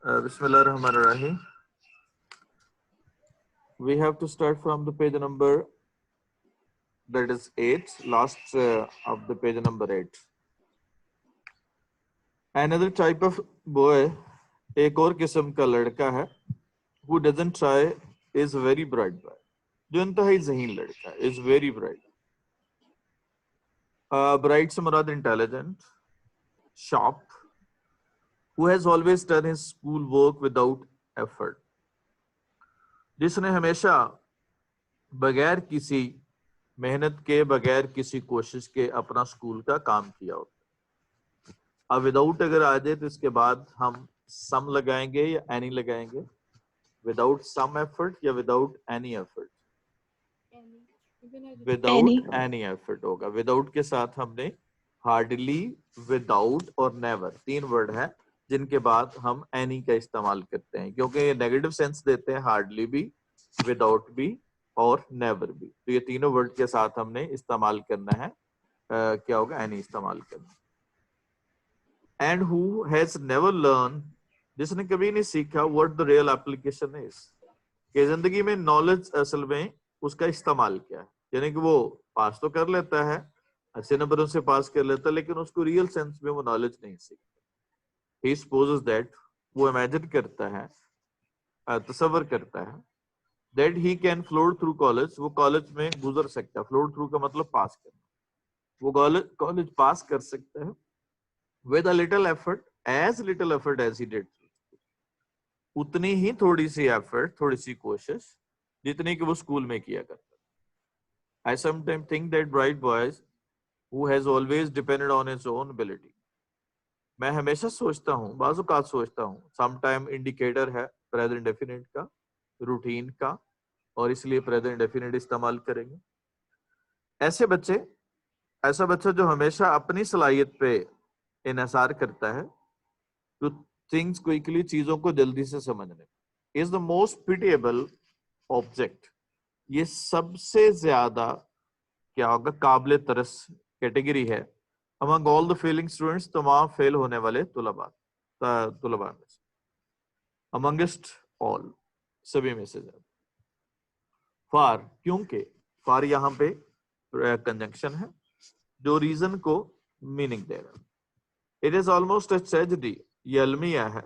Bismillahirrahmanirrahim. We have to start from the page number that is 8, last of the page number 8. Another type of boy, एक और किस्म का लड़का है, who doesn't try is very bright boy. जो इंतहाई ज़हीन लड़का है, is very bright. Bright से मुराद intelligent, sharp, who has always done his school work without effort. जिसने हमेशा बगैर किसी मेहनत के, बगैर किसी कोशिश के अपना स्कूल का काम किया होता है। अब विदाउट अगर आ जाए तो इसके बाद हम सम लगाएंगे या एनी लगाएंगे, विदाउट सम एफर्ट या without any effort, without any effort होगा। विदाउट के साथ हमने हार्डली, विदाउट और नेवर 3 वर्ड है जिनके बाद हम एनी का इस्तेमाल करते हैं, क्योंकि ये नेगेटिव सेंस देते हैं, हार्डली भी, विदाउट भी और नेवर भी। तो ये तीनों वर्ड के साथ हमने इस्तेमाल करना है, क्या होगा, एनी इस्तेमाल करना। And who has never learn, जिसने कभी नहीं सीखा, what the real application is, कि जिंदगी में नॉलेज असल में उसका इस्तेमाल क्या है। यानी कि वो पास तो कर लेता है, अच्छे नंबरों से पास कर लेता है, लेकिन उसको रियल सेंस में वो नॉलेज नहीं सीखता। He supposes that, वो इमेजिन करता है, तसव्वुर करता है, that he can float through college, वो कॉलेज में गुजर सकता है। फ्लोट थ्रू का मतलब पास करना, वो कॉलेज पास कर सकता है with a little effort, as little effort as he did, उतनी ही थोड़ी सी एफर्ट, थोड़ी सी कोशिश जितनी कि वो स्कूल में किया करता है। I sometimes think that bright boys who has always depended on his own ability, मैं हमेशा सोचता हूँ, बाज़ औक़ात सोचता हूँ, समटाइम इंडिकेटर है प्रेजेंट डेफिनेट का, रूटीन का, और इसलिए प्रेजेंट डेफिनेट इस्तेमाल करेंगे। ऐसा बच्चा जो हमेशा अपनी सलाहियत पे इन्हिसार करता है, तो थिंग्स क्विकली, चीजों को जल्दी से समझने, is the most pitiable object, ये सबसे ज्यादा क्या होगा, काबिल तरस कैटेगरी है among all the failing students, तमाम फेल होने वाले तुलबा में से, amongst all, सभी में से ज्यादा। फार, क्योंकि फार यहाँ पे कंजंक्शन है जो रीजन को मीनिंग दे रहा है। It is almost a tragedy, ये अलमिया है।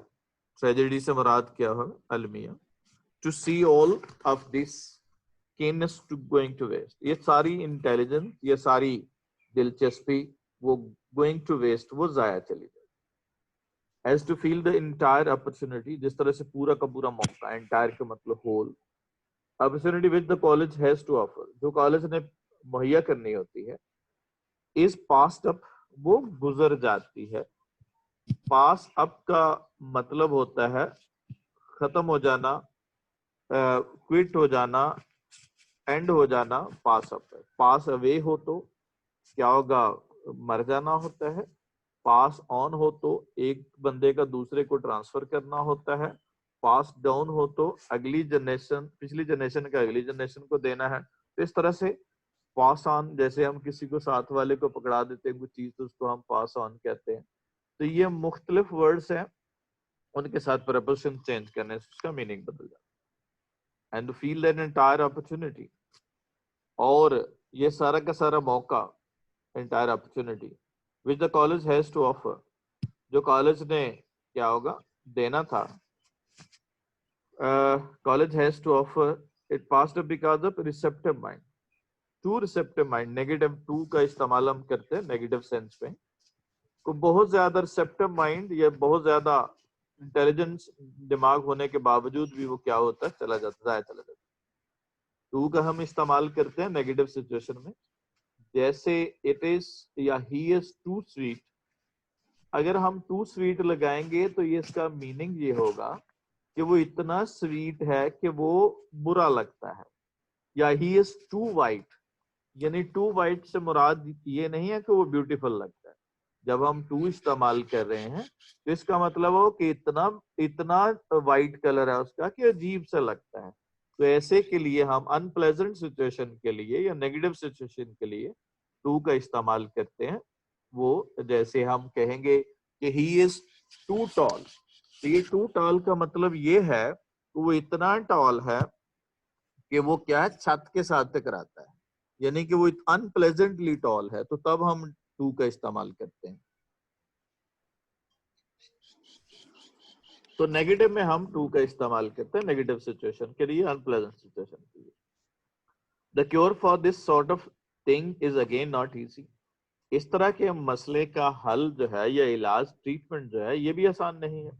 ट्रेजेडी से मुराद क्या है, अलमिया। To see all of this keenness to going to waste, ये सारी इंटेलिजेंस, ये सारी दिलचस्पी वो गोइंग टू वेस्ट, वो जाया चली जाए। As to feel the entire opportunity, जिस तरह से पूरा का पूरा मौका, इंटायर का मतलब whole, opportunity which the college has to offer, जो कॉलेज ने मुहैया करनी होती है, इज पास्ड अप, वो गुजर जाती है। पास अप का मतलब होता है खत्म हो जाना, क्विट हो जाना, एंड हो जाना, पास अप है। पास अवे हो तो क्या होगा, मर जाना होता है। पास ऑन हो तो एक बंदे का दूसरे को ट्रांसफर करना होता है। पास डाउन हो तो अगली जनरेशन, पिछली जनरेशन का अगली जनरेशन को देना है। तो इस तरह से पास ऑन, जैसे हम किसी को साथ वाले को पकड़ा देते हैं कुछ चीज, तो उसको हम पास ऑन कहते हैं। तो ये मुख्तलिफ वर्ड्स हैं, उनके साथ प्रपोजिशन चेंज करने से उसका मीनिंग बदल जाता है। And feel that entire opportunity, और ये सारा का सारा मौका, entire opportunity which the college has to offer, जो कॉलेज ने क्या होगा, देना था। College has to offer, it passed up because of receptive mind. To receptive mind, negative to का इस्तेमाल हम करते हैं नेगेटिव सेंस में। तो बहुत ज्यादा रिसेप्टिव माइंड या बहुत ज्यादा इंटेलिजेंस दिमाग होने के बावजूद भी वो क्या होता है, चला जाता है। टू का हम इस्तेमाल करते हैं नेगेटिव सिचुएशन में, जैसे इट इज या ही इज टू स्वीट। अगर हम टू स्वीट लगाएंगे तो ये इसका मीनिंग ये होगा कि वो इतना स्वीट है कि वो बुरा लगता है। या ही इज टू वाइट, यानी टू वाइट से मुराद ये नहीं है कि वो ब्यूटीफुल लगता है। जब हम टू इस्तेमाल कर रहे हैं तो इसका मतलब हो कि इतना वाइट कलर है उसका कि अजीब सा लगता है। तो ऐसे के लिए हम अनप्लेजेंट सिचुएशन के लिए या नेगेटिव सिचुएशन के लिए टू का इस्तेमाल करते हैं। वो जैसे हम कहेंगे कि ही इज टू टॉल, तो ये टू टॉल का मतलब ये है कि वो इतना टॉल है कि वो क्या है, छत के साथ टकराता है, यानी कि वो अनप्लेजेंटली टॉल है, तो तब हम टू का इस्तेमाल करते हैं। तो नेगेटिव में हम टू का इस्तेमाल करते हैं नेगेटिव सिचुएशन के लिए, अनप्लेजेंट सिचुएशन के लिए। The cure for this sort of thing is again not easy. इस तरह के मसले का हल जो है या इलाज, ट्रीटमेंट जो है, ये भी आसान नहीं है।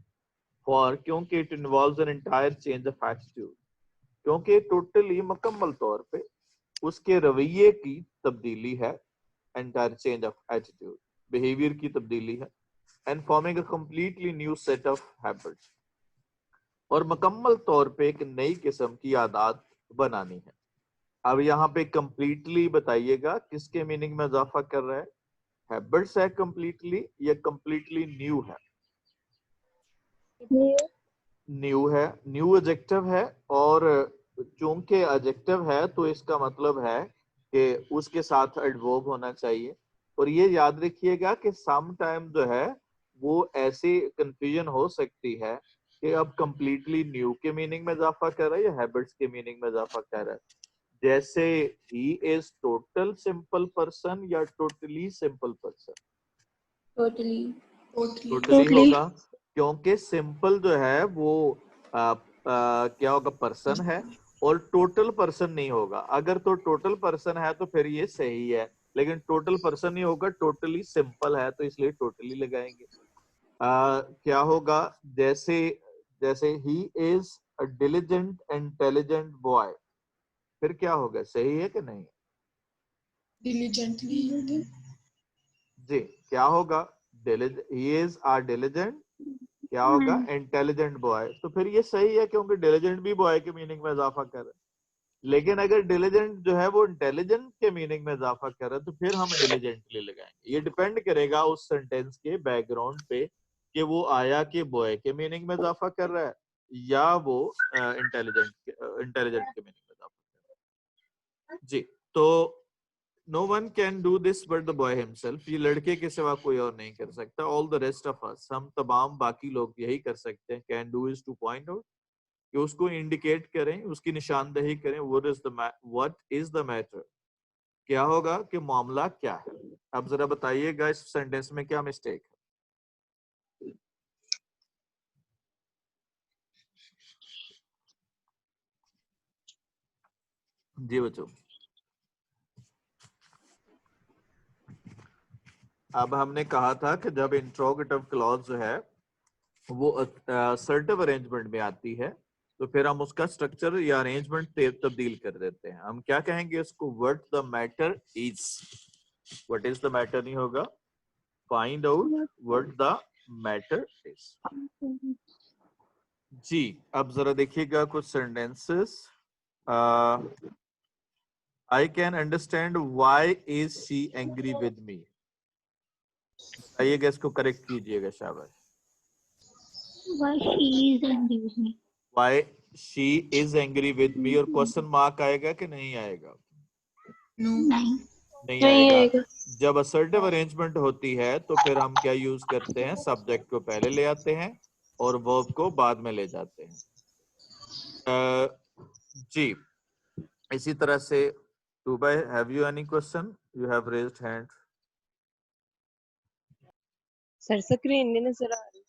फॉर क्योंकि it involves an entire change of attitude, क्योंकि टोटली मुकम्मल तौर पे उसके रवैये की तब्दीली है, entire change of attitude, behaviour की तब्दीली है, and forming a completely new set of habits, और मुकम्मल तौर पे एक नई किस्म की आदत बनानी है। अब यहाँ पे कंप्लीटली बताइएगा किसके मीनिंग में इजाफा कर रहा है, हैबिट्स है कंप्लीटली या कंप्लीटली न्यू है? न्यू है, न्यू एडजेक्टिव है, और चूंकि एडजेक्टिव है तो इसका मतलब है कि उसके साथ एडवर्ब होना चाहिए। और ये याद रखिएगा कि सम टाइम जो है वो ऐसी कंफ्यूजन हो सकती है कि अब कंप्लीटली न्यू के मीनिंग में इजाफा कर रहा है या हैबिट्स के मीनिंग में इजाफा कर रहा है। जैसे he is total simple person या टोटली सिंपल पर्सन? टोटली होगा, क्योंकि सिंपल जो है वो क्या होगा, पर्सन है, और टोटल पर्सन नहीं होगा। अगर तो टोटल पर्सन है तो फिर ये सही है, लेकिन टोटल पर्सन नहीं होगा, टोटली सिंपल है, तो इसलिए टोटली लगाएंगे। क्या होगा, जैसे जैसे he is a diligent intelligent boy, फिर क्या होगा, सही है कि नहीं? डिलीजेंटली जी, क्या होगा, ही इज अ डिलिजेंट, क्या होगा, इंटेलिजेंट बॉय, तो फिर ये सही है क्योंकि डिलिजेंट भी बॉय के मीनिंग में इजाफा कर रहा है। लेकिन अगर डिलिजेंट जो है वो इंटेलिजेंट के मीनिंग में इजाफा कर रहा है तो फिर हम डिलिजेंटली लगाएंगे। ये डिपेंड करेगा उस सेंटेंस के बैकग्राउंड पे कि वो आया कि बॉय के मीनिंग में इजाफा कर रहा है या वो इंटेलिजेंट के मीनिंग में इजाफा कर रहा है। जी, तो no one can do this but the boy himself, ये लड़के के सिवा कोई और नहीं कर सकता। All the rest of us, हम तमाम बाकी लोग यही कर सकते हैं। Can do is to point out, कि उसको इंडिकेट करें, उसकी निशानदेही करें। व्हाट इज द मैटर, क्या होगा कि मामला क्या है। अब जरा बताइएगा इस सेंटेंस में क्या मिस्टेक है। जी बच्चों, अब हमने कहा था कि जब इंट्रोगेटिव क्लॉज जो है वो असर्टिव अरेंजमेंट में आती है तो फिर हम उसका स्ट्रक्चर या अरेंजमेंट तब्दील कर देते हैं। हम क्या कहेंगे इसको, what the matter is. What is the matter नहीं होगा, find out what the matter is. जी, अब जरा देखिएगा कुछ sentences. I can understand why is she angry with me, आइएगा इसको करेक्ट कीजिएगा, शाबाश। Why she is angry with me? Why she is angry with me, और क्वेश्चन मार्क आएगा कि नहीं आएगा? नहीं नहीं आएगा। जब असर्टिव अरेंजमेंट होती है तो फिर हम क्या यूज करते हैं, सब्जेक्ट को पहले ले आते हैं और वर्ब को बाद में ले जाते हैं। जी, इसी तरह से Dubai, have you any question? You have raised hand. Sir screen नहीं नजर आ रही।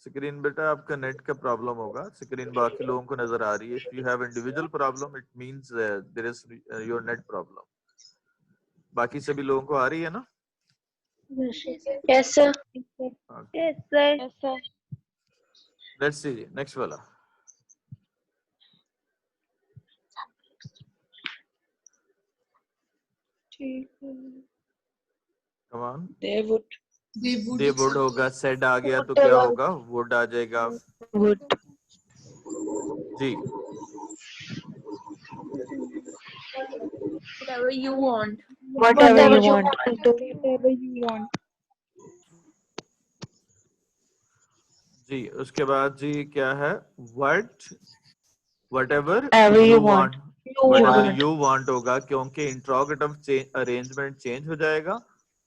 स्क्रीन बेटा आपका नेट का प्रॉब्लम होगा, स्क्रीन बाकी लोगों को नजर आ रही है। If you have individual problem, it means there is your net problem. बाकी सभी लोगों को आ रही है ना? Yes sir. Okay. Yes sir. Let's see next वाला। Come on. They would. They would होगा, said आ गया तो क्या होगा, would आ जाएगा। Would. Ji, whatever you want. Whatever you want. Whatever you want. जी, उसके बाद जी क्या है, whatever Whatever you you want, want. whatever you want होगा, क्योंकि इंट्रोगेटिव अरेंजमेंट चेंज हो जाएगा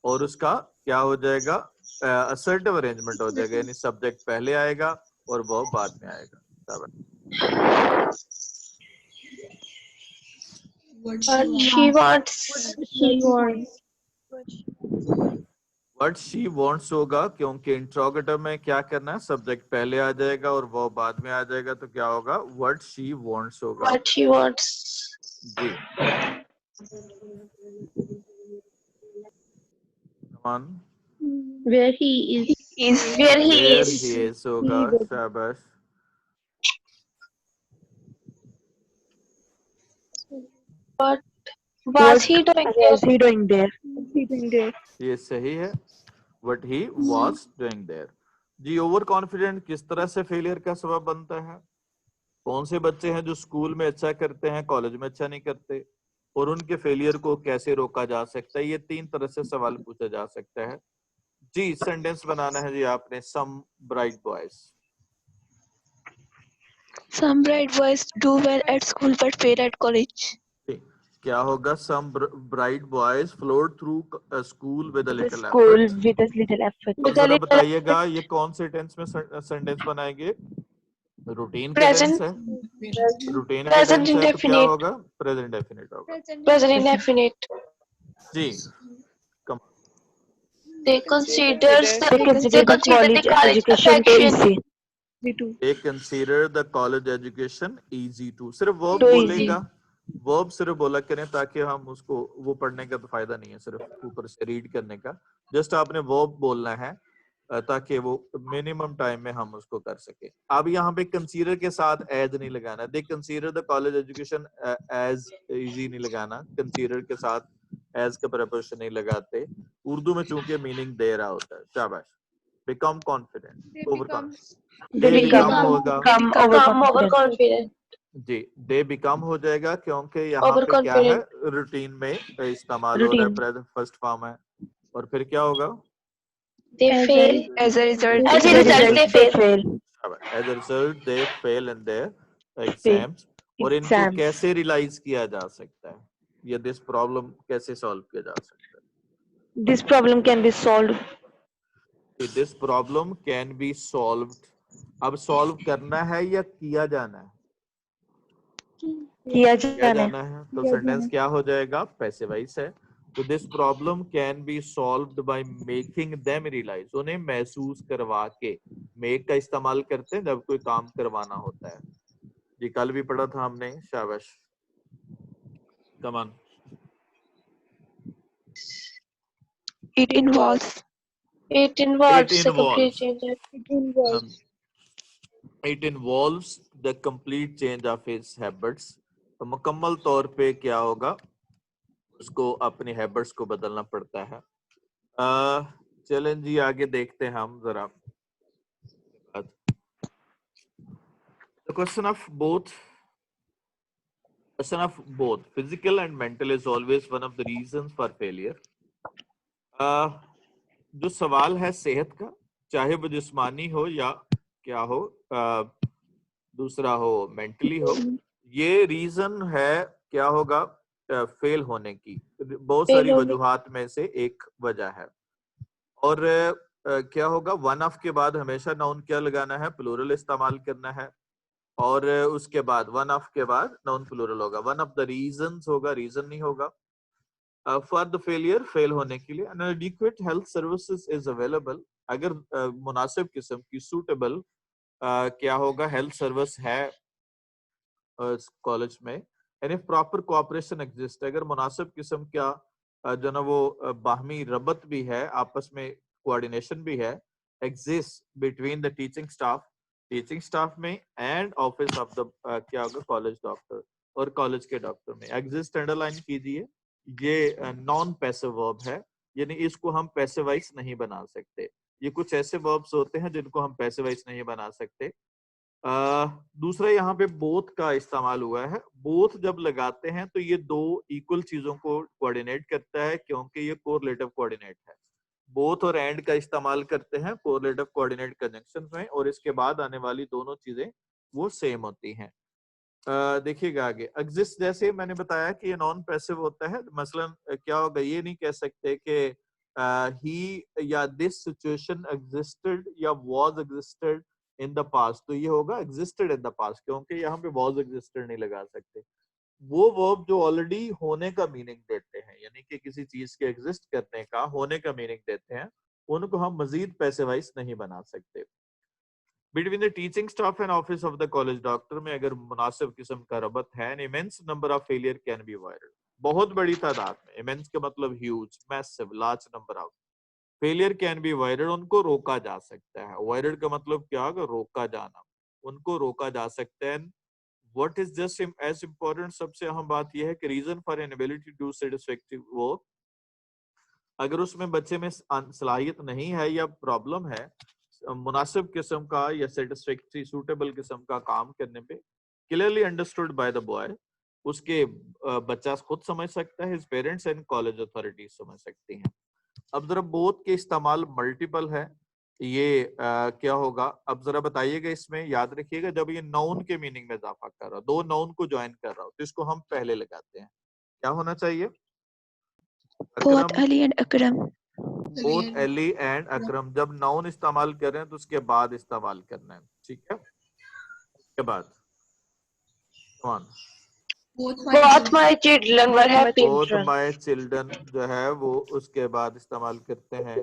और उसका क्या हो जाएगा, असर्टिव अरेंजमेंट हो जाएगा, यानी सब्जेक्ट पहले आएगा और वर्ब बाद में आएगा। What She wants. She wants. What she wants होगा, क्योंकि इंट्रोगेटिव में क्या करना है, सब्जेक्ट पहले आ जाएगा और वो बाद में आ जाएगा, तो क्या होगा, व्हाट शी वांट्स होगा। What she wants. जी, come on Where he is. Is where he where is. He is होगा, शाबाश। What was he doing there? Was he doing there? He doing there. ये सही है, what he was doing there. जी, over confident किस तरह से फेलियर का सबब बनता है? कौन से बच्चे हैं जो स्कूल में अच्छा करते हैं, कॉलेज में अच्छा नहीं करते, और उनके फेलियर को कैसे रोका जा सकता है? ये 3 तरह से सवाल पूछा जा सकता है। जी, सेंटेंस बनाना है जी आपने। Some bright boys. Some bright boys do well at school but fail at college. क्या होगा? Some bright boys flowed through school with a The little school effort. with a little effort. अब जरा बताइएगा ये कौन से टेंस में sentence बनाएंगे? रूटीन का टेंस Present. है, रूटीन का Present टेंस है, तो क्या indefinite. होगा? प्रेजेंट डेफिनिट होगा। Present indefinite. जी, come They considers They consider the college education too easy. they consider the college education easy too। सिर्फ वर्ब Too बोलेगा, वर्ब सिर्फ बोला करें, ताकि हम उसको, वो पढ़ने का तो फायदा नहीं है सिर्फ ऊपर से रीड करने का। जस्ट आपने वर्ब बोलना है ताकि वो मिनिमम टाइम में हम उसको कर सके। अब यहाँ पे कंसीडर के साथ एज नहीं लगाना। They consider the college education as easy नहीं लगाना, कंसीडर के साथ एज का प्रेपोजिशन नहीं लगाते। उर्दू में चूंकि मीनिंग दे रहा होता है। शाबाश। Become confident, over confident. They become होगा become overconfident. overconfident. जी, दे बिकम हो जाएगा, क्योंकि यहाँ पे क्या है, रूटीन में इस्तेमाल हो रहा है, Routine. प्रेजेंट फर्स्ट फॉर्म है। और फिर क्या होगा? They fail as a result. As a result, they fail. As a result, they fail in their Fail. exams। और इनको Exams. कैसे रियलाइज किया जा सकता है, या दिस प्रॉब्लम कैसे सॉल्व किया जा सकता है? This problem can be solved. This problem can be solved. अब सॉल्व करना है या किया जाना है? किया किया जाना है। जाना है, तो सेंटेंस क्या हो जाएगा? पैसिव वॉइस है। तो this problem can be solved by making them realise. उन्हें महसूस करवा के, मेक का इस्तेमाल करते हैं जब कोई काम करवाना होता है। जी, कल भी पढ़ा था हमने। शाबाश, come on. It involves a complete change. It involves the complete change of his habits। तो मुकम्मल तौर पे क्या होगा, उसको अपनी हैबिट्स को बदलना पड़ता है। चलें जी, आगे देखते हैं हम जरा। The question of both physical and mental is always one of the reasons for failure। जो सवाल है सेहत का, चाहे वो जिस्मानी हो या क्या हो, दूसरा हो मेंटली हो, ये रीजन है क्या होगा, फेल होने की। बहुत सारी वजूहात में से एक वजह है। और क्या होगा, वन ऑफ के बाद हमेशा नाउन क्या लगाना है? प्लूरल इस्तेमाल करना है। और उसके बाद वन ऑफ के बाद नाउन प्लूरल होगा। वन ऑफ द रीजंस होगा, रीजन नहीं होगा। फॉर द फेलियर, फेल होने के लिए। अनएडिक्वेट हेल्थ सर्विसेज इज अवेलेबल। अगर मुनासिब किस्म की सूटेबल क्या होगा, हेल्थ सर्विस है कॉलेज में, यानी प्रॉपर कोऑपरेशन एग्जिस्ट, अगर मुनासिब किस्म का जो ना वो बाहमी रबत भी है, आपस में कोऑर्डिनेशन भी है, exist between the teaching staff में एंड ऑफिस ऑफ द क्या होगा, कॉलेज डॉक्टर और कॉलेज के डॉक्टर में। एग्जिस्ट अंडरलाइन कीजिए, ये नॉन पैसिव वर्ब है, यानी इसको हम पैसिवाइज नहीं बना सकते। ये कुछ ऐसे वर्ब्स होते हैं जिनको हम पैसिवाइज नहीं बना सकते। दूसरा यहाँ पे बोथ का इस्तेमाल हुआ है। बोथ जब लगाते हैं तो ये दो इक्वल चीजों को कोऑर्डिनेट करता है, क्योंकि ये कोरिलेटिव कोऑर्डिनेट है। बोथ और एंड का इस्तेमाल करते हैं कोरिलेटिव कोऑर्डिनेट कंजंक्शन में, और इसके बाद आने वाली दोनों चीजें वो सेम होती हैं। देखिएगा आगे, एग्जिस्ट जैसे मैंने बताया कि ये नॉन पैसिव होता है। मसलन क्या होगा, ये नहीं कह सकते कि ही या दिस सिचुएशन एग्जिस्टेड या was existed in the past, तो ये होगा एग्जिस्टेड इन द पास्ट, क्योंकि यहाँ पे वाज एग्जिस्टेड नहीं लगा सकते। वो वर्ब जो ऑलरेडी होने का मीनिंग देते हैं, यानी कि किसी चीज के एग्जिस्ट करने का, होने का मीनिंग देते हैं, उनको हम मजीद पैसे वाइज नहीं बना सकते। Between the teaching staff and office of the college doctor में अगर मुनासिब किस्म का रबत है, an immense number of failure can be avoided, बहुत बड़ी तादाद में, इमेंस का मतलब huge, massive, large number of, failure can be avoided, उनको रोका जा सकता है। अवॉइडेड का मतलब क्या होगा? रोका जाना, उनको रोका जा सकता है। What is just as important, सबसे अहम बात यह है कि reason for inability to do satisfactory work, अगर उसमें बच्चे में सलाहियत नहीं है या प्रॉब्लम है मुनासिब किस्म का या सेटिस्फैक्टरी सूटेबल किस्म का काम करने पे, clearly understood by the boy, उसके बच्चा खुद समझ सकता है, his parents and college authorities समझ सकती हैं। अब जरा बोथ के इस्तेमाल मल्टीपल है, ये क्या होगा? अब जरा बताइएगा, इसमें याद रखिएगा जब ये नाउन के मीनिंग में इजाफा कर रहा हो, दो नाउन को ज्वाइन कर रहा हो, तो इसको हम पहले लगाते हैं। क्या होना चाहिए? Both Ali and Akram. Both Ali and Akram, जब नाउन इस्तेमाल कर रहे हैं तो उसके बाद इस्तेमाल करना है, ठीक है? उसके बाद कौन? Both my children were happy. Both my children जो है वो उसके बाद इस्तेमाल करते हैं।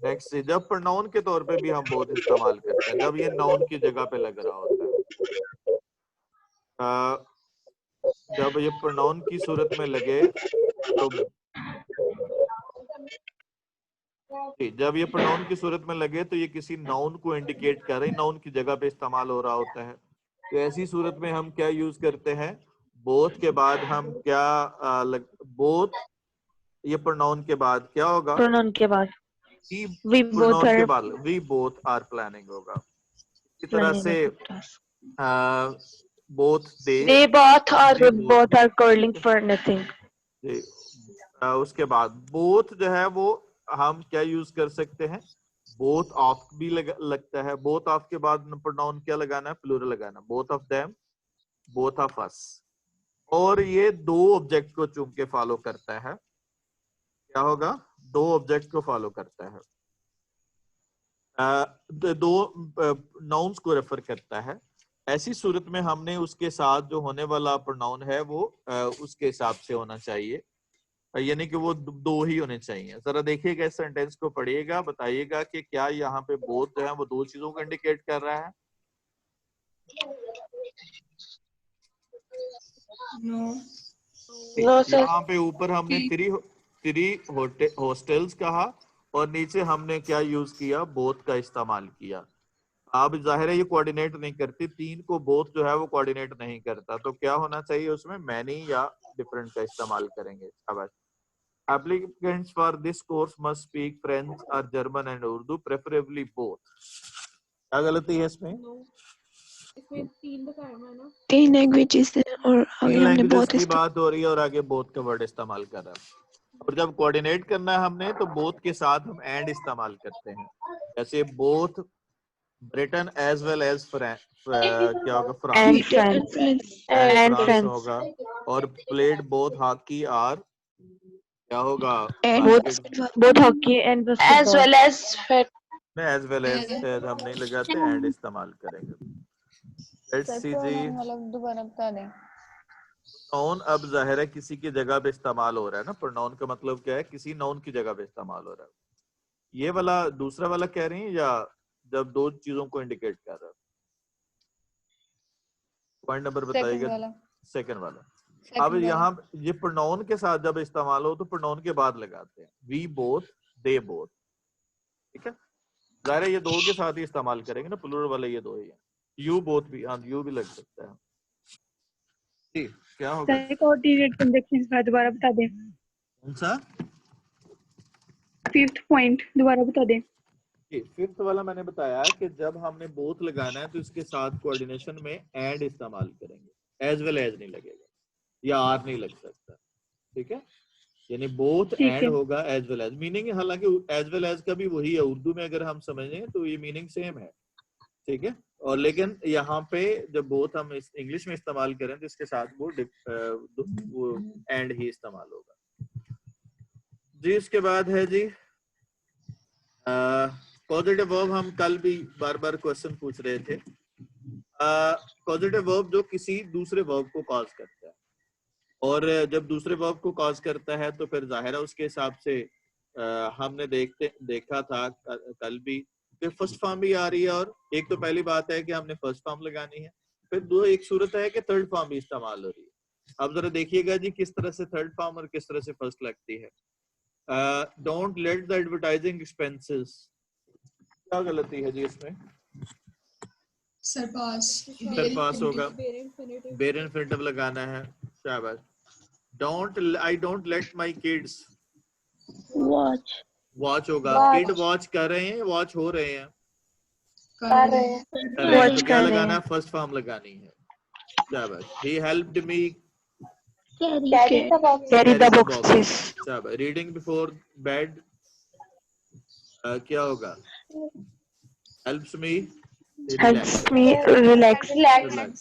नेक्स्ट, जब प्रोनाउन के तौर पे भी हम बोथ इस्तेमाल करते हैं, जब ये नाउन की जगह पे लग रहा होता है। जब ये प्रोनाउन की सूरत में लगे तो जब ये प्रोनाउन की सूरत में लगे तो ये किसी नाउन को इंडिकेट कर रही, नाउन की जगह पे इस्तेमाल हो रहा होता है। तो ऐसी सूरत में हम क्या यूज करते हैं? बोथ के बाद हम क्या बोथ, ये प्रोनाउन के बाद क्या होगा? Pronoun के बाद we both प्रोनाउन के are बाद वी बोथ आर प्लानिंग होगा। इसी तरह से both they both are curling for nothing. उसके बाद बोथ जो है वो हम क्या यूज कर सकते हैं? बोथ ऑफ भी लगता है। बोथ ऑफ के बाद प्रोनाउन क्या लगाना है? प्लूरल लगाना, both of them, both of us. और ये दो ऑब्जेक्ट को चुन के फॉलो करता है। क्या होगा? दो ऑब्जेक्ट को फॉलो करता है, दो नाउन्स को रेफर करता है। ऐसी सूरत में हमने उसके साथ जो होने वाला प्रोनाउन है वो उसके हिसाब से होना चाहिए, यानी कि वो दो ही होने चाहिए। जरा देखिएगा इस सेंटेंस को, पढ़िएगा, बताइएगा कि क्या यहाँ पे बोथ जो है वो दो चीजों को इंडिकेट कर रहा है? No sir. यहाँ पे ऊपर हमने थ्री हॉस्टल्स कहा और नीचे हमने क्या यूज किया? बोथ का इस्तेमाल किया। अब जाहिर है ये कोऑर्डिनेट नहीं करती, तीन को बोथ जो है वो कोऑर्डिनेट नहीं करता, तो क्या होना चाहिए उसमें? मैनी या डिफरेंट का इस्तेमाल करेंगे। शाबाश। Applicants for this course must speak French or German and Urdu, preferably both. क्या गलती है इसमें? इसमें तीन बताया है ना, 3 languages हैं और आगे हमने लैंग्वेजेस both की बात हो रही है और आगे बोथ का वर्ड इस्तेमाल कर रहा है। और जब कोऑर्डिनेट करना है हमने तो बोथ के साथ हम एंड इस्तेमाल करते हैं। जैसे both Britain as well as क्या होगा? And France friends. And And France friends. होगा। और प्लेड बोथ हॉकी आर क्या होगा? and Both hockey and basketball. as well as as well as हम नहीं लगाते, एंड इस्तेमाल करेंगे। लेट्स सी जी, मतलब दोबारा बता दें। नाउन अब जाहिर है किसी की जगह पे इस्तेमाल हो रहा है ना। प्रोनाउन का मतलब क्या है? किसी नाउन की जगह पे इस्तेमाल हो रहा है। ये वाला दूसरा वाला कह रही है या जब दो चीजों को इंडिकेट कर रहा है? पॉइंट नंबर बताइएगा। सेकंड वाला। अब यहाँ ये प्रोनाउन के साथ जब इस्तेमाल हो तो प्रोनाउन के बाद लगाते हैं। वी बोथ, दे बोथ, ठीक है? जाहिर है ये दो के साथ ही इस्तेमाल करेंगे ना, प्लूरल वाले ये दो ही है। यू बोथ भी, हाँ यू भी लग सकता है। जी, क्या होगा? कोऑर्डिनेट कंजक्शंस का दोबारा बता दें। कौन सा? 5th पॉइंट दोबारा बता दें। फिफ्थ वाला मैंने बताया कि जब हमने बोथ लगाना है तो इसके साथ कोऑर्डिनेशन में एंड इस्तेमाल करेंगे, एज वेल एज नहीं लगेगा या आर नहीं लग सकता, ठीक है? यानी बोथ एंड होगा एज वेल एज। मीनिंग हालांकि एज वेल एज का भी वही है, उर्दू में अगर हम समझें तो ये मीनिंग सेम है, ठीक है? और लेकिन यहाँ पे जब बोथ हम इंग्लिश में इस्तेमाल करें तो इसके साथ वो एंड ही इस्तेमाल होगा। जी इसके बाद है जी पॉजिटिव वर्ब। हम कल भी बार बार क्वेश्चन पूछ रहे थे। पॉजिटिव वर्ब जो किसी दूसरे वर्ब को कॉज करता है, और जब दूसरे वर्ब को कॉज करता है तो फिर जाहिर है उसके हिसाब से हमने देखा था कल भी कि फर्स्ट फॉर्म भी आ रही है, और एक तो पहली बात है कि हमने फर्स्ट फॉर्म लगानी है, फिर दो एक सूरत है कि थर्ड फॉर्म भी इस्तेमाल हो रही है। अब जरा देखिएगा जी किस तरह से थर्ड फॉर्म और किस तरह से फर्स्ट लगती है। Don't let the advertising expenses, क्या गलती है जी इसमें? सरपास होगा, बेर इन्फिनिटिव लगाना है, शाबाश। I don't let my kids Watch. Watch होगा, किड वॉच कर रहे हैं, वॉच हो रहे हैं, कर रहे हैं। कर रहे हैं, Watch तो क्या कर रहे लगाना हैं। है? फर्स्ट फॉर्म लगानी है, शाबाश। He helped me Carry. Carry the box. carry Carry the the boxes. boxes, शाबाश। रीडिंग बिफोर बेड क्या होगा? Helps me Helps relax, me relax. Relax.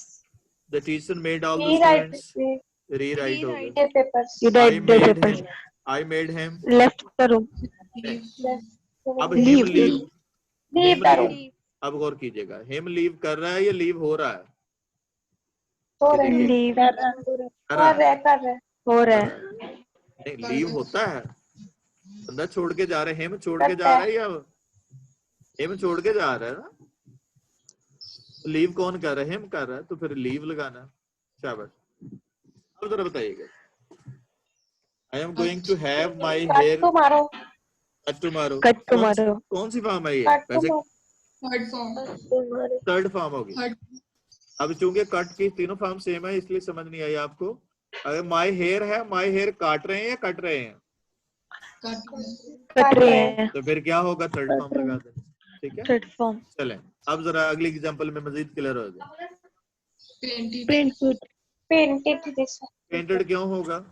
The teacher made all the students rewrite होगा, Read the papers. You I write the made papers. him, I made him Left the room. अब Leave. him leave, Leave him the leave, room. अब गौर कीजिएगा, him leave कर रहा है या leave हो रहा है? हो ये रहे हैं। देखिए, Leave. कर रहा है, कर रहे हैं। हो कर रहा रहा है। है। नहीं लीव होता है, बंदा छोड़ के जा रहा है, him छोड़ के करता जा है। रहा है या him छोड़ के जा रहा है ना, लीव कौन कर रहा है? him कर रहा है, तो फिर लीव लगाना, शाबाश। अब जरा बताइएगा, I am going to have my hair Cut tomorrow. cut tomorrow, Cut tomorrow. कौन सी फॉर्म है ये? Cut वैसे tomorrow. थर्ड फॉर्म होगी। अब चूंकि कट की तीनों फॉर्म सेम है इसलिए समझ नहीं आई आपको। अगर माई हेयर है, माई हेयर काट रहे हैं या कट रहे हैं? कट रहे हैं। तो फिर क्या होगा? थर्ड फॉर्म लगा देना, ठीक है। Third form. चलें अब जरा अगली एग्जांपल में मजीद क्लियर हो जाए। Painted. Painted this. पेंटेड क्यों होगा?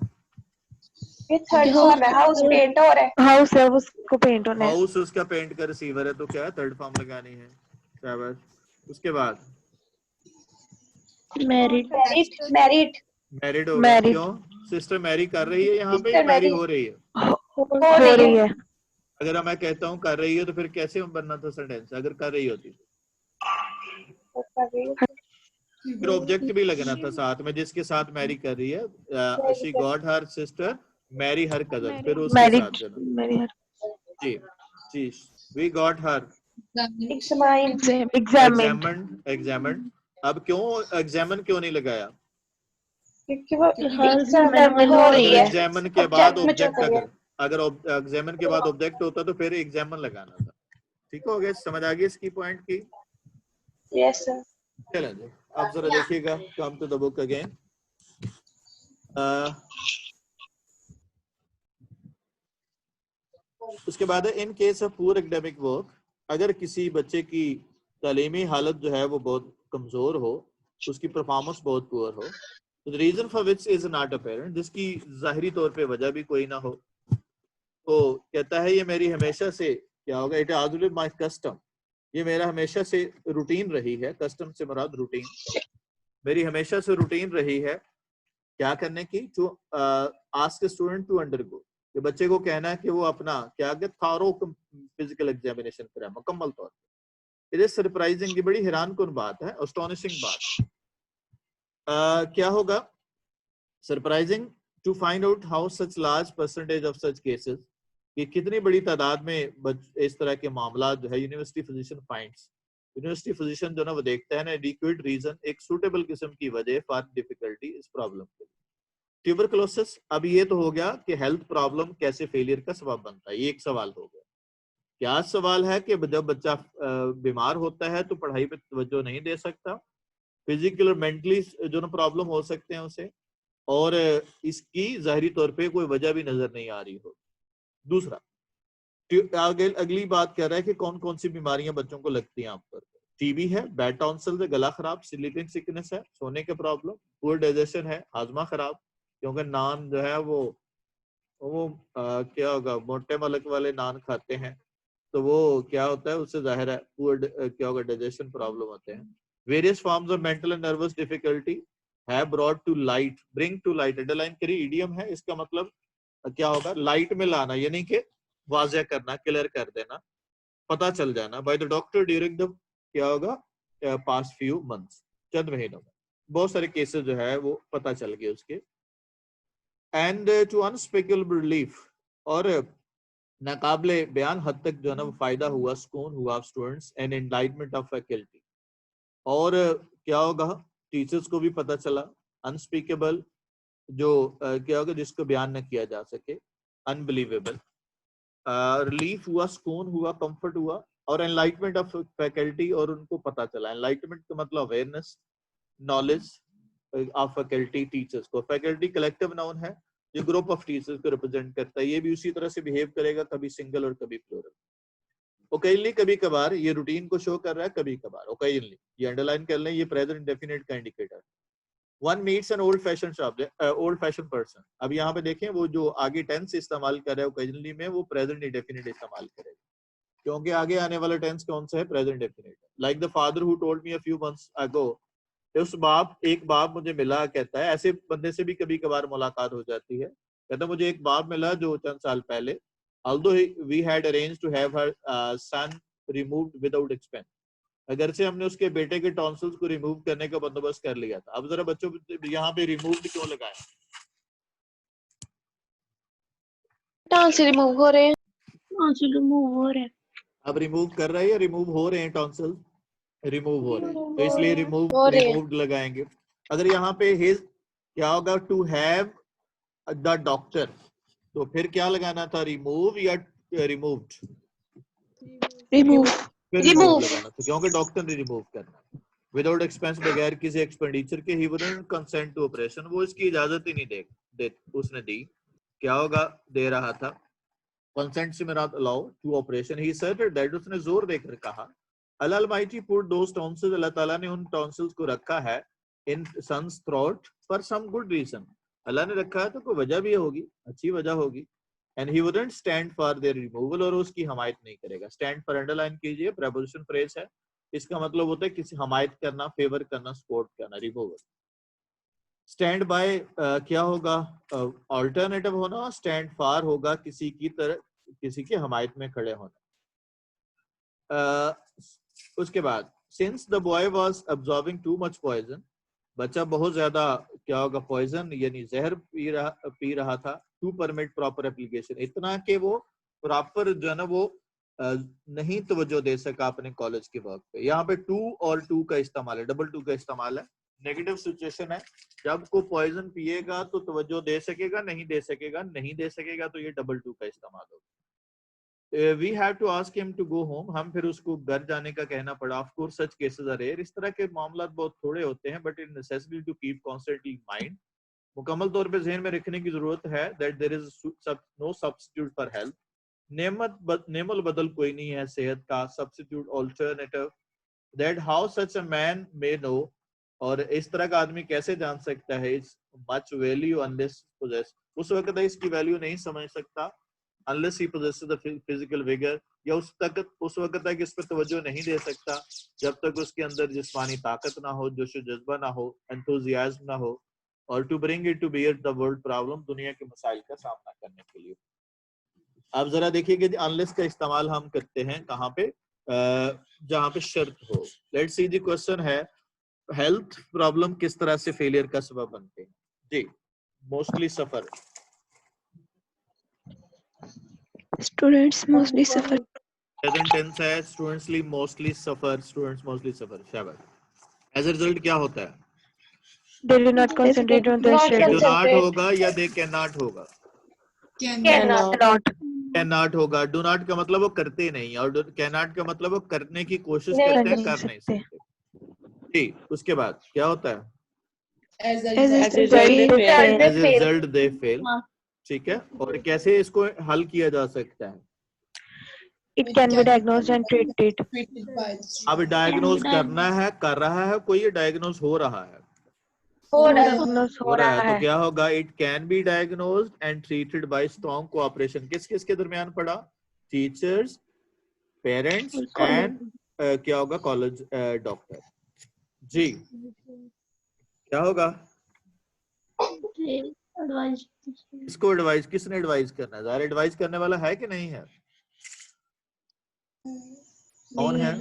ये थर्ड फॉर्म है। हाउस पेंट हो रहा है। हाउस है उसको पेंट होना है। हाउस उसका पेंट का रिसीवर है, तो क्या है? थर्ड फॉर्म लगानी है, शाबाश। उसके बाद Married. मैरिड मैरिड होगा। Married. क्यों? सिस्टर मैरी कर रही है यहाँ पे, Sister मैरी marry. हो रही है? हो रही है। अगर मैं कहता हूँ कर रही है तो फिर कैसे बनना था सेंटेंस अगर कर रही होती? फिर ऑब्जेक्ट भी लगना था साथ में, जिसके साथ मैरी कर रही है। She got her sister marry her cousin, फिर उसके मैरिड साथ देना। मैरिड जी जी, we got her examined. Examined. अब क्यों एग्जामिन क्यों नहीं लगाया? क्योंकि वो एग्जामिन हो रही है। एग्जामिन के बाद Object में ऑब्जेक्ट, चल रही है। अगर एग्जामिन के बाद ऑब्जेक्ट होता तो फिर एग्जामिन लगाना था। ठीक हो गया, समझ आ गई इसकी पॉइंट की? Yes sir. चलें जी, अब जरा देखिएगा, come to the book again. उसके बाद है in case of poor academic work, अगर किसी बच्चे की तालीमी हालत जो है वो बहुत कमजोर हो, उसकी परफॉर्मेंस बहुत पुअर हो, तो reason for which is not apparent, जिसकी जाहिरी तौर पे वजह भी कोई ना हो, तो कहता है ये मेरी हमेशा से क्या होगा? इट इज माय कस्टम, ये मेरा हमेशा से रूटीन रही है। कस्टम से मुराद रूटीन, मेरी हमेशा से रूटीन रही है क्या करने की? To ask student to undergo, कि बच्चे को कहना है कि वो अपना क्या थारो फिजिकल एग्जामिनेशन करे मुकम्मल तौर पर। इट इज सरप्राइजिंग, ये बड़ी हैरान कुन बात है, एस्टोनिशिंग बात। क्या होगा? Surprising to find out how such large percentage of such cases, कि कितनी बड़ी तादाद में इस तरह के मामला जो है university physician finds, university physician जो ना वो देखता है ना एडिक्वेट रीजन, एक सूटेबल किस्म की वजह फॉर डिफिकल्टी इस प्रॉब्लम के लिए। ट्यूबरकुलोसिस, अब ये तो हो गया कि हेल्थ प्रॉब्लम कैसे फेलियर का सबब बनता है, ये एक सवाल हो गया। क्या सवाल है कि जब बच्चा बीमार होता है तो पढ़ाई पे तवज्जो नहीं दे सकता, फिजिकल और मेंटली जो ना प्रॉब्लम हो सकते हैं उसे, और इसकी जाहिरी तौर पे कोई वजह भी नजर नहीं आ रही हो। दूसरा, आगे अगली बात कह रहा है कि कौन कौन सी बीमारियां बच्चों को लगती हैं आमतौर पर। टीबी है, बैड टॉन्सिल है, गला खराब, स्लीपिंग सिकनेस है, सोने के प्रॉब्लम, पुअर डाइजेशन है, हाजमा खराब, क्योंकि नान जो है वो क्या होगा, मोटे मलक वाले नान खाते हैं, तो वो क्या होता है, उससे जाहिर है पुअर क्या होगा, डाइजेशन प्रॉब्लम होते हैं। Various forms of mental and nervous difficulty है brought to light, bring to light, underline करी, इडियम है, इसका मतलब क्या होगा, लाइट में लाना, यानी कि वाज़ेह करना, क्लियर कर देना, पता चल जाना। By the doctor during the, क्या होगा, पास्ट फ्यू मंथ्स, चंद महीनों में बहुत सारे केसेस जो है वो पता चल गए उसके। एंड टू अनस्पेक्युलेबल रिलीफ, और नाकाबिले बयान हद तक जो है ना वो फायदा हुआ, सुकून हुआ students and enlightenment of faculty, और क्या होगा, टीचर्स को भी पता चला। अनस्पीकेबल जो क्या होगा, जिसको बयान न किया जा सके, अनबिलीवेबल। रिलीफ हुआ, सुकून हुआ, कंफर्ट हुआ, और एनलाइटमेंट ऑफ फैकल्टी, और उनको पता चला। एनलाइटमेंट का मतलब awareness, knowledge of faculty, teachers को। फैकल्टी कलेक्टिव नाउन है जो ग्रुप ऑफ टीचर्स को रिप्रेजेंट करता है। ये भी उसी तरह से बिहेव करेगा, कभी सिंगल और कभी प्लूरल। ओकेजनली, कभी कभार, ये रूटीन को शो कर रहा है, कभी कभार, ओकेजनली, ये अंडरलाइन कर लें, ये प्रेजेंट इंडेफिनिट का indicator. One meets an old fashion person. अब यहाँ पे देखें, वो जो आगे टेंस इस्तेमाल कर रहा है ओकेजनली में, वो प्रेजेंट इंडेफिनिट इस्तेमाल करेगा, क्योंकि आगे आने वाला टेंस कौन सा है, present indefinite. Like the father who told me a few months ago, एक बाप मुझे मिला, कहता है, ऐसे बंदे से भी कभी कभार मुलाकात हो जाती है। कहता मुझे एक बाप मिला जो चंद साल पहले, although we had arranged to have her son removed without expense, अगर से हमने उसके बेटे के टॉन्सिल्स को रिमूव करने का बंदोबस्त कर लिया था। अब जरा बच्चों यहाँ पे रिमूव्ड क्यों लगाया, टॉन्सिल रिमूव हो रहे हैं, टॉन्सिल रिमूव हो रहा है। अब रिमूव कर रहे हैं या रिमूव हो रहे हैं, टॉन्सिल रिमूव हो रहे हैं, तो इसलिए रिमूव्ड लगाएंगे। अगर यहाँ पे हिज क्या होगा, टू हैव द डॉक्टर, तो फिर क्या लगाना था, रिमूव या रिमूव्ड, रिमूव लगाना था, क्योंकि डॉक्टर ने रिमूव करना। विदाउट एक्सपेंस, बगैर किसी एक्सपेंडिचर के, he wouldn't consent to operation, वो इसकी इजाजत ही नहीं दे उसने दी, क्या होगा, दे रहा था। कंसेंट से मेरा allow to operation, he said that, उसने जोर देकर कहा, Allah almighty put those tonsils, Allah ताला ने उन टॉन्सिल्स को रखा है, in son's throat for some good reason, Allah ने रखा है तो कोई वजह भी होगी, अच्छी वजह होगी। And he wouldn't stand for their removal, और उसकी हमायत नहीं करेगा। स्टैंड फॉर अंडरलाइन कीजिए, प्रेपोजिशन फ्रेज है, इसका मतलब होता है किसी हमायत करना, फेवर करना, सपोर्ट करना, रिमूवल। स्टैंड बाय क्या होगा, ऑल्टरनेटिव होना, स्टैंड फॉर होगा किसी की तरह, किसी की हमायत में खड़े होना। उसके बाद, since the boy was absorbing too much poison, बच्चा बहुत ज्यादा क्या होगा, पॉइजन यानी जहर पी रहा था, टू परमिट प्रॉपर एप्लीकेशन, इतना कि वो प्रॉपर जो है ना वो नहीं तवज्जो दे सका अपने कॉलेज के वर्क पे। यहाँ पे टू और टू का इस्तेमाल है, डबल टू का इस्तेमाल है। नेगेटिव सिचुएशन है, जब को पॉइजन पिएगा तो तवज्जो दे सकेगा, नहीं दे सकेगा, नहीं दे सकेगा तो ये डबल टू का इस्तेमाल होगा। We have to ask him to go home, हम फिर उसको घर जाने का कहना पड़ा। Of course such cases are rare, इस तरह के मामलात बहुत थोड़े होते हैं, but it necessary to keep constantly in mind, मुकम्मल तौर पे ज़हन में रखने की जरूरत है, that there is no substitute for health, नेमल बदल कोई नहीं है सेहत का, substitute alternative, that how such a man may know, और इस तरह का आदमी कैसे जान सकता है, it's much value unless possessed, उस वक्त इसकी वैल्यू नहीं समझ सकता unless he possesses the physical vigor, या उस वक्त तक इस पर तवज्जो नहीं दे सकता जब तक उसके अंदर जिस्मानी ताकत ना हो, जोश जज्बा ना हो, एंथुजियाज्म ना हो, और to bring it to bear the world problem, दुनिया के मसाइल का सामना करने के लिए। अब जरा देखिए कि अनलेस का इस्तेमाल हम करते हैं कहाँ पे, जहाँ पे शर्त हो। लेट्स सी द क्वेश्चन है, हेल्थ प्रॉब्लम किस तरह से फेलियर का सबब बनते हैं। जी, mostly suffer, students mostly suffer, present tense है, students mostly suffer, students mostly suffer, शाबाश। एज अ रिजल्ट क्या होता है, They do not concentrate on their they do studies. Not होगा या दे कैन नॉट होगा, Cannot. कैन नॉट होगा। Do not का मतलब वो करते नहीं, और कैन नॉट का मतलब वो करने की कोशिश करते हैं, कर नहीं सकते। जी, उसके बाद क्या होता है, As a result they fail, ठीक है। और कैसे इसको हल किया जा सकता है, It can be diagnosed and treated. अब डायग्नोज करना है, कर रहा है कोई, ये डायग्नोज हो रहा है, Diagnosed हो रहा है, तो क्या होगा, it can be diagnosed and treated by strong cooperation. किस किस के दरमियान पड़ा, टीचर्स, पेरेंट्स एंड क्या होगा, कॉलेज डॉक्टर। जी, क्या होगा, Advise. इसको एडवाइस किसने एडवाइस करना है? ज़ाहिर एडवाइस करने वाला है कि नहीं है? कौन है?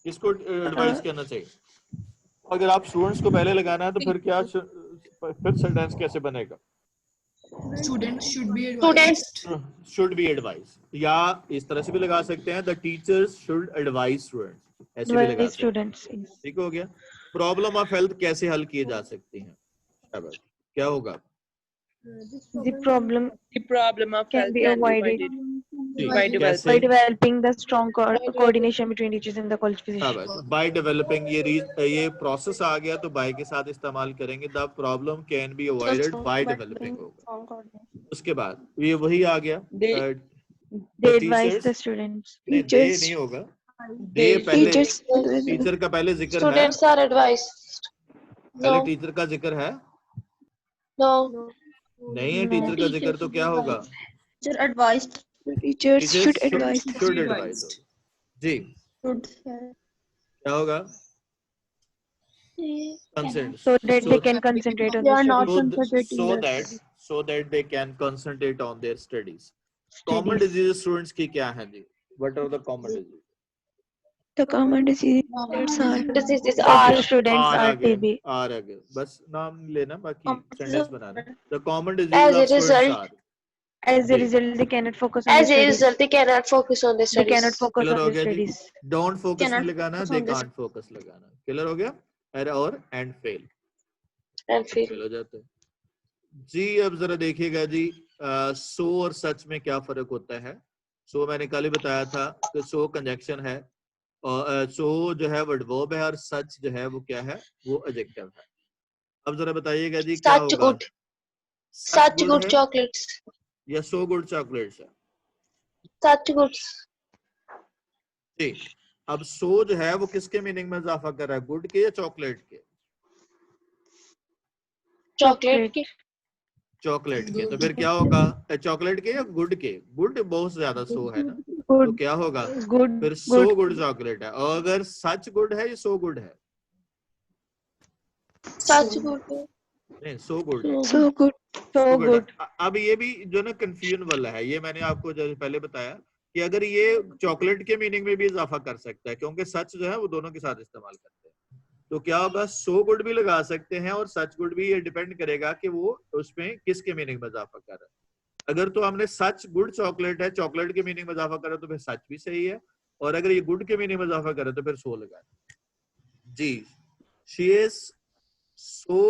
किसको एडवाइस करना चाहिए? अगर आप स्टूडेंट्स को पहले लगाना है तो फिर क्या फिर सेंटेंस कैसे बनेगा? Students should be advised. Should be advice, या इस तरह से भी लगा सकते हैं the teachers should advice students, ऐसे भी लगा Advise सकते हैं। students. ठीक हो गया। प्रॉब्लम ऑफ हेल्थ कैसे हल किए जा सकती हैं? शाबाश। क्या होगा? The problem The problem of can health be can be avoided जी, by by कैसे? developing the strong coordination between teachers and the college physicians. By developing, ये प्रोसेस आ गया तो बाय के साथ इस्तेमाल करेंगे। The problem can be avoided by developing होगा। उसके बाद ये वही आ गया। They- They advise the students. नहीं, दे नहीं होगा, दे पहले टीचर का पहले जिक्र है। Students are advised. पहले No. टीचर का जिक्र है, No. नहीं है टीचर का जिक्र तो क्या होगा? Teacher advised. Teachers should advise. should advise होगा। जी, क्या होगा? Consent. So that they can concentrate on They the are not studies. concentrating. so that they can concentrate on their studies. Common diseases students की क्या है जी? What are the common diseases? The common diseases are Diseases all are students uh are गया, TB. आ गया, बस नाम लेना, बाकी sentence banana. The common As diseases a of students result- are, As a जी। result, they cannot focus on as their a studies. result they cannot focus on their They studies. cannot focus clear on हो their गया जी? studies. Don't focus Cannot नहीं लगाना, focus they on this. can't focus लगाना। Clear हो गया? और and fail And feel. Fail हो जाते हैं जी। अब जरा देखिएगा जी, सो और सच में क्या फर्क होता है? सो मैंने कल ही बताया था कि सो कंजंक्शन है, और सो जो है वर्ब है, और सच जो है वो क्या है? वो एडजेक्टिव है। अब जरा बताइएगा जी क्या Such होगा? good. Such good है chocolates. या सो गुड चॉकलेट्स है? Such good. जी। अब सो जो है वो किसके मीनिंग में इजाफा कर रहा है? गुड के या चॉकलेट के? Chocolate. के. चॉकलेट के। तो फिर क्या होगा? चॉकलेट के या गुड के? गुड बहुत ज्यादा सो है ना, तो Good, क्या होगा? good, फिर सो good. गुड चॉकलेट है। और अगर सच गुड है या सो गुड है? Such good. नहीं, so good. So good, so good. अब ये भी जो ना कंफ्यूजन वाला है, ये मैंने आपको जो पहले बताया कि अगर ये चॉकलेट के मीनिंग में भी इजाफा कर सकता है, क्योंकि सच जो है वो दोनों के साथ इस्तेमाल करते हैं। तो क्या होगा? सो गुड भी लगा सकते हैं और सच गुड भी। ये डिपेंड करेगा कि वो उसमें किसके मीनिंग में इजाफा कर रहा है। अगर तो हमने सच गुड चॉकलेट है, चॉकलेट के मीनिंग में इजाफा करा तो फिर सच भी सही है, और अगर ये गुड के मीनिंग में इजाफा करे तो फिर सो लगा जी। She is so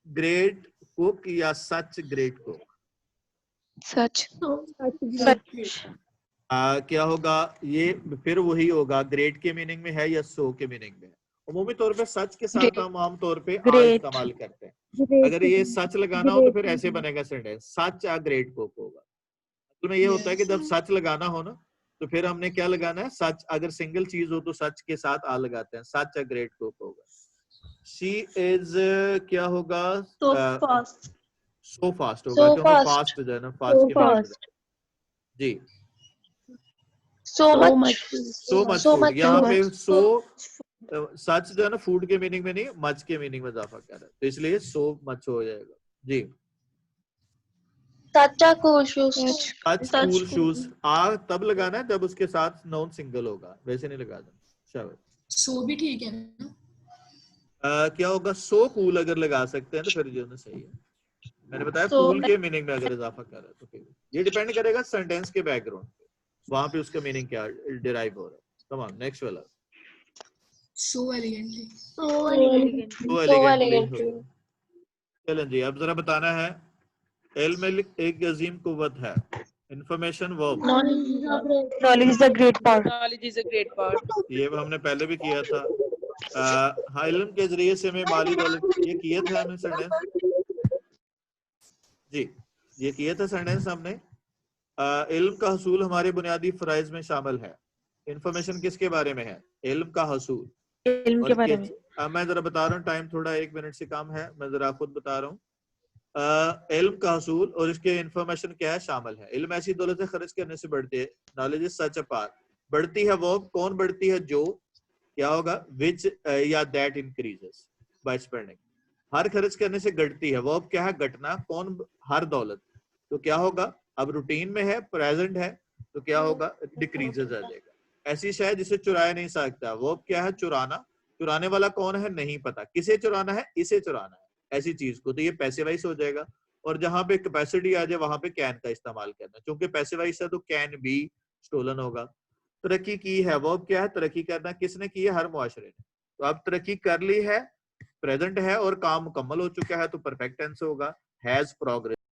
great cook या सच ग्रेट कुक? Such. क्या होगा? ये फिर वही होगा, ग्रेट के मीनिंग में है या सो के मीनिंग में है? उमूमी तौर पे सच के साथ हम आम तौर पे आ Great. इस्तेमाल करते हैं। अगर ये सच लगाना हो तो फिर ऐसे बनेगा सेंटेंस, सच आ ग्रेट कुक होगा। असल में ये होता है कि जब सच लगाना हो ना तो फिर हमने क्या लगाना है? सच। अगर सिंगल चीज हो तो सच के साथ आ लगाते हैं, सच आ ग्रेट कुक होगा। शी इज क्या होगा? So fast. सो फास्ट होगा, So क्योंकि fast. फास्ट जो है ना, फास्ट So के मीनिंग fast. जी। So much. So much So food, much. यहाँ So पे much. सो सच जो है ना फूड के मीनिंग में नहीं, मच के मीनिंग में इजाफा कर रहा है, तो इसलिए सो मच हो जाएगा जी। Such a cool shoes. Such cool shoes आ तब लगाना है जब उसके साथ नॉन सिंगल होगा, वैसे नहीं लगाना। शाबाश। सो भी ठीक है ना? क्या होगा? सो कूल अगर लगा सकते हैं तो फिर जो है सही है। मैंने बताया कूल के मीनिंग में अगर इजाफा कर रहा है तो फिर ये डिपेंड करेगा सेंटेंस के बैकग्राउंड पे, वहां पे उसका मीनिंग क्या डिराइव हो रहा है। कम ऑन नेक्स्ट वाला। So elegantly. So elegant. So So elegantly elegantly. चलें जी, अब जरा बताना है इल्म एक अजीम कुव्वत है। Information verb, Knowledge is the great power. Knowledge is a great power. ये हमने पहले भी किया था। हाँ, इल्म के जरिए से हमें माली दौलत, ये किए थे हमने सेंटेंस जी, ये किए थे सेंटेंस हमने। इल्म का हसूल हमारे बुनियादी फराइज में शामिल है। इंफॉर्मेशन किसके बारे में है? इल्म का हसूल। इल्म के बारे में। मैं जरा बता रहा हूँ, टाइम थोड़ा 1 मिनट से कम है, मैं जरा खुद बता रहा हूँ। इल्म का हसूल और इसके इंफॉर्मेशन क्या है? शामिल है। इल्म ऐसी दौलत है खर्च करने से बढ़ती है। नॉलेज इज सच अ पार, बढ़ती है वो, कौन बढ़ती है? जो क्या होगा? विच या दैट इंक्रीजेस बाय स्पेंडिंग। हर खर्च करने से घटती है, वर्ब क्या है, घटना, कौन, हर दौलत, तो क्या होगा, अब रूटीन में है, प्रेजेंट है, तो क्या होगा, डिक्रीजेस आ जाएगा। ऐसी शायद जिसे चुराया नहीं सकता, वर्ब क्या है, चुराना, चुराने वाला कौन है नहीं पता, किसे चुराना है, इसे चुराना है ऐसी चीज को, तो ये पैसिवाइज हो जाएगा। और जहां पे कैपेसिटी आ जाए वहां पे कैन का इस्तेमाल करना, क्योंकि पैसिवाइज है तो कैन बी स्टोलन होगा। तरक्की की है, वर्ब क्या है, तरक्की करना, किसने की है, हर मुआशरे ने। तो अब तरक्की कर ली है, प्रेजेंट है और काम मुकम्मल हो चुका है, तो परफेक्ट टेंस होगा, हैज प्रोग्रेस